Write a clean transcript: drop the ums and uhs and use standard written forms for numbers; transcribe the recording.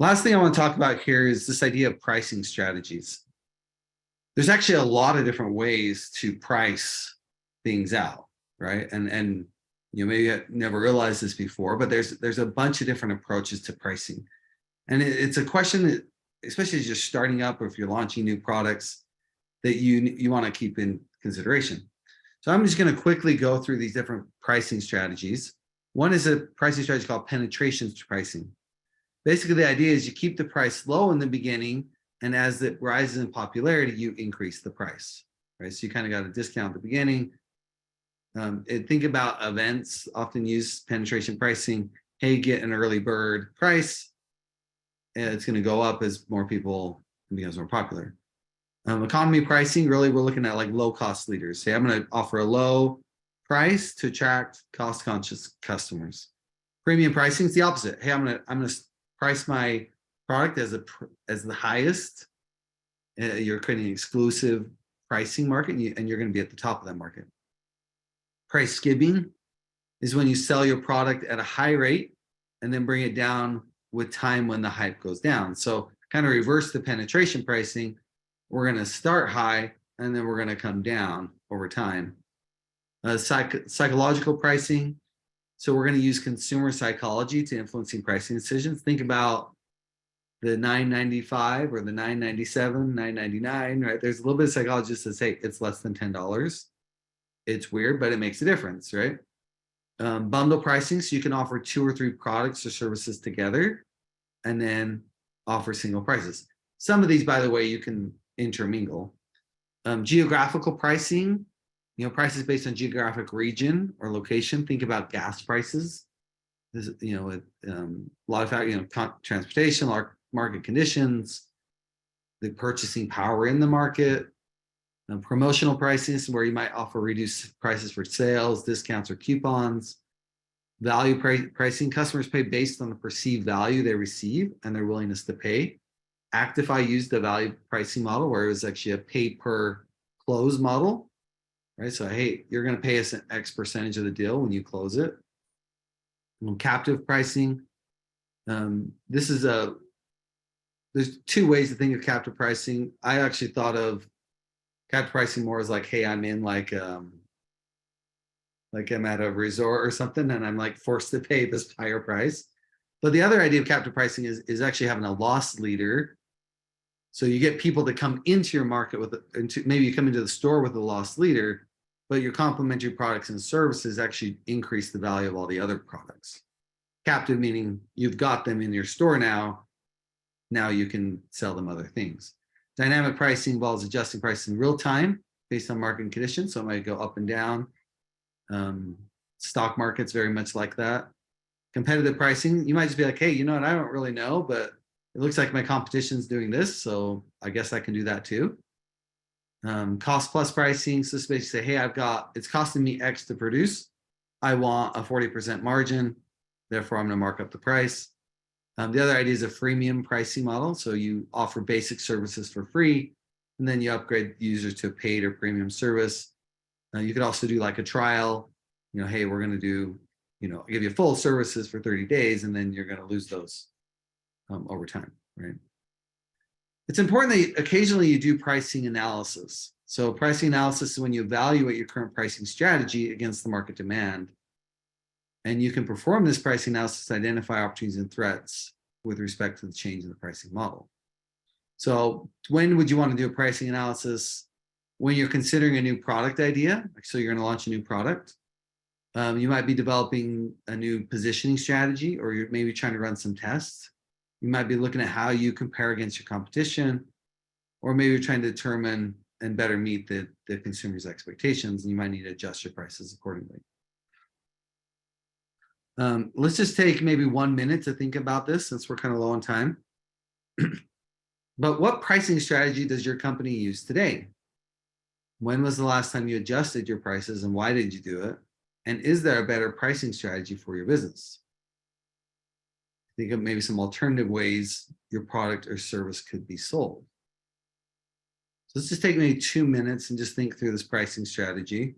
Last thing I want to talk about here is this idea of pricing strategies. There's actually a lot of different ways to price things out, right? And you know, maybe you never realized this before, but there's a bunch of different approaches to pricing. And it's a question that, especially as you're starting up or if you're launching new products, that you want to keep in consideration. So I'm just going to quickly go through these different pricing strategies. One is a pricing strategy called penetration pricing. Basically, the idea is you keep the price low in the beginning, and as it rises in popularity, you increase the price, right? So you kind of got a discount at the beginning. Think about events, often use penetration pricing. Hey, get an early bird price. And it's going to go up as more people becomes more popular. Economy pricing, really, we're looking at like low-cost leaders. Say, I'm going to offer a low price to attract cost-conscious customers. Premium pricing is the opposite. Hey, I'm gonna price my product as the highest. You're creating an exclusive pricing market, and you're going to be at the top of that market. Price skimming is when you sell your product at a high rate and then bring it down with time when the hype goes down. So kind of reverse the penetration pricing. We're going to start high and then we're going to come down over time. Psychological pricing. So we're going to use consumer psychology to influencing pricing decisions. Think about the $9.95 or the $9.97, $9.99, right? There's a little bit of psychology that says, hey, it's less than $10. It's weird, but it makes a difference, right? Bundle pricing, so you can offer 2 or 3 products or services together and then offer single prices. Some of these, by the way, you can intermingle. Geographical pricing, you know, prices based on geographic region or location. Think about gas prices. This, you know, with a lot of factors, you know, transportation, market conditions, the purchasing power in the market. Promotional pricing is where you might offer reduced prices for sales, discounts, or coupons. Value pricing, customers pay based on the perceived value they receive and their willingness to pay. Actify used the value pricing model, where it was actually a pay per close model, right? So, hey, you're going to pay us an X percentage of the deal when you close it. Captive pricing. There's 2 ways to think of captive pricing. I actually thought of captive pricing more as like, hey, I'm in like I'm at a resort or something, and I'm like forced to pay this higher price. But the other idea of captive pricing is actually having a loss leader. So you get people to come into your market maybe you come into the store with a loss leader, but your complementary products and services actually increase the value of all the other products. Captive meaning you've got them in your store now. Now you can sell them other things. Dynamic pricing involves adjusting prices in real time based on market conditions. So it might go up and down. Stock market's very much like that. Competitive pricing, you might just be like, hey, you know what? I don't really know, but it looks like my competition's doing this, so I guess I can do that too. Cost plus pricing, so this basically say, hey, it's costing me X to produce. I want a 40% margin, therefore I'm going to mark up the price. The other idea is a freemium pricing model. So you offer basic services for free, and then you upgrade users to a paid or premium service. You could also do like a trial, you know, hey, we're going to do, you know, give you full services for 30 days, and then you're going to lose those over time, right? It's important that occasionally you do pricing analysis. So pricing analysis is when you evaluate your current pricing strategy against the market demand. And you can perform this pricing analysis to identify opportunities and threats with respect to the change in the pricing model. So when would you want to do a pricing analysis? When you're considering a new product idea, so you're going to launch a new product. You might be developing a new positioning strategy, or you're maybe trying to run some tests. You might be looking at how you compare against your competition, or maybe you're trying to determine and better meet the consumer's expectations, and you might need to adjust your prices accordingly. Let's just take maybe 1 minute to think about this, since we're kind of low on time. But what pricing strategy does your company use today? When was the last time you adjusted your prices, and why did you do it? And is there a better pricing strategy for your business? Think of maybe some alternative ways your product or service could be sold. So let's just take maybe 2 minutes and just think through this pricing strategy.